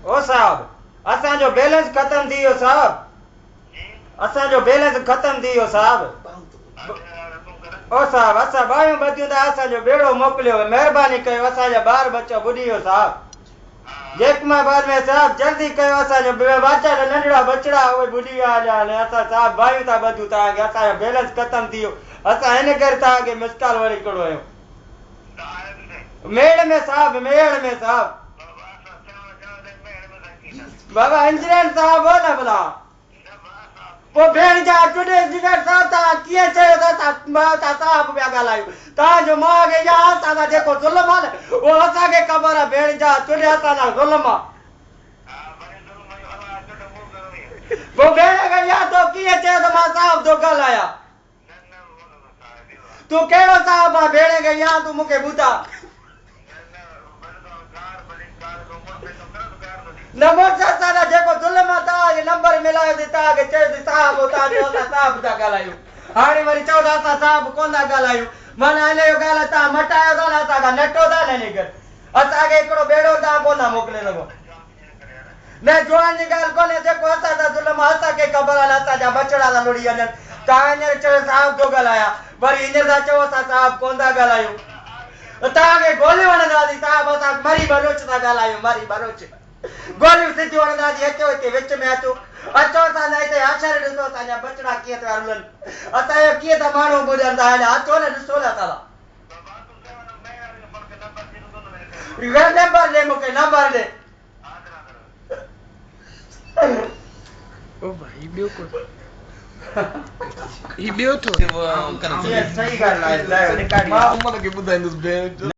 ओ साहब असांजो बैलेंस खत्म थी वियो साहब, असांजो बैलेंस खत्म थी वियो साहब। ओ साहब असां बायूं बदियूं था, असांजो बेड़ो मोकिलियो, महिरबानी कयो, असांजा ॿार बच्चा ॿुॾी वियो साहब। जैकमाबाद में साहब जल्दी कयो, असांजो वाचा नंढड़ा बचड़ा उहे ॿुॾी विया आहिनि। असां साहब बायूं था ॿधियूं तव्हांखे, असांजो बैलेंस खत्म थी वियो, असां हिन करे तव्हांखे मिस कॉल वरी कयो आहियूं। मेड़ में साहब, मेड़ में साहब। बाबा इंजीनियर साहब हो न भला पो भेण जा टुडे इंजीनियर साहब तव्हां कीअं चयो त असां साहब पिया ॻाल्हायूं, तव्हांजो माउ खे या असां सां जेको ज़ुल्म आहे न उहो असांखे ख़बर आहे। भेण जा टुडे असां सां ज़ुल्म आहे। पोइ भेण खे या तो कीअं चयो त मां साहब थो ॻाल्हायां? तूं कहिड़ो साहब आहे भेण खे या तूं मूंखे ॿुधा? नंबर सां जेको ज़ुल्म आहे तव्हांखे नंबर मिलायो थी, तव्हांखे चयोसि साहब तव्हां चयो असां साहब था ॻाल्हायूं, हाणे वरी चओ था असां साहब कोन था ॻाल्हायूं। माना हिन जो ॻाल्हि तव्हां मटायो था न, असांखां नटो था न हिन करे असांखे हिकिड़ो बेड़ो तव्हां कोन था मोकिले सघो। न जोड़नि जी ॻाल्हि कोन्हे, जेको असां सां ज़ुल्म आहे असांखे ख़बर आहे, असांजा बचड़ा था लुड़ी वञनि। तव्हां हींअर चयो साहब थो ॻाल्हायां, वरी हींअर था चओ असां साहब कोन था ॻाल्हायूं। तव्हांखे गोलियूं हणंदासीं साहब, असां मरी भरोच था ॻाल्हायूं, मरी भरोच गोलियूं सिधियूं हणंदासीं। अचो हिते विच में अचो, अचो असांजा हिते आशर ॾिसो, असांजा बचड़ा कीअं था रुलनि, असांजो कीअं था माण्हू ॿुधनि था। अचो न ॾिसो न तव्हां। नंबर ॾे मूंखे, नंबर ॾे। ओ भाई ॿियो को ही ॿियो थो सही ॻाल्हि आहे। मां उमर खे ॿुधाईंदुसि भेण।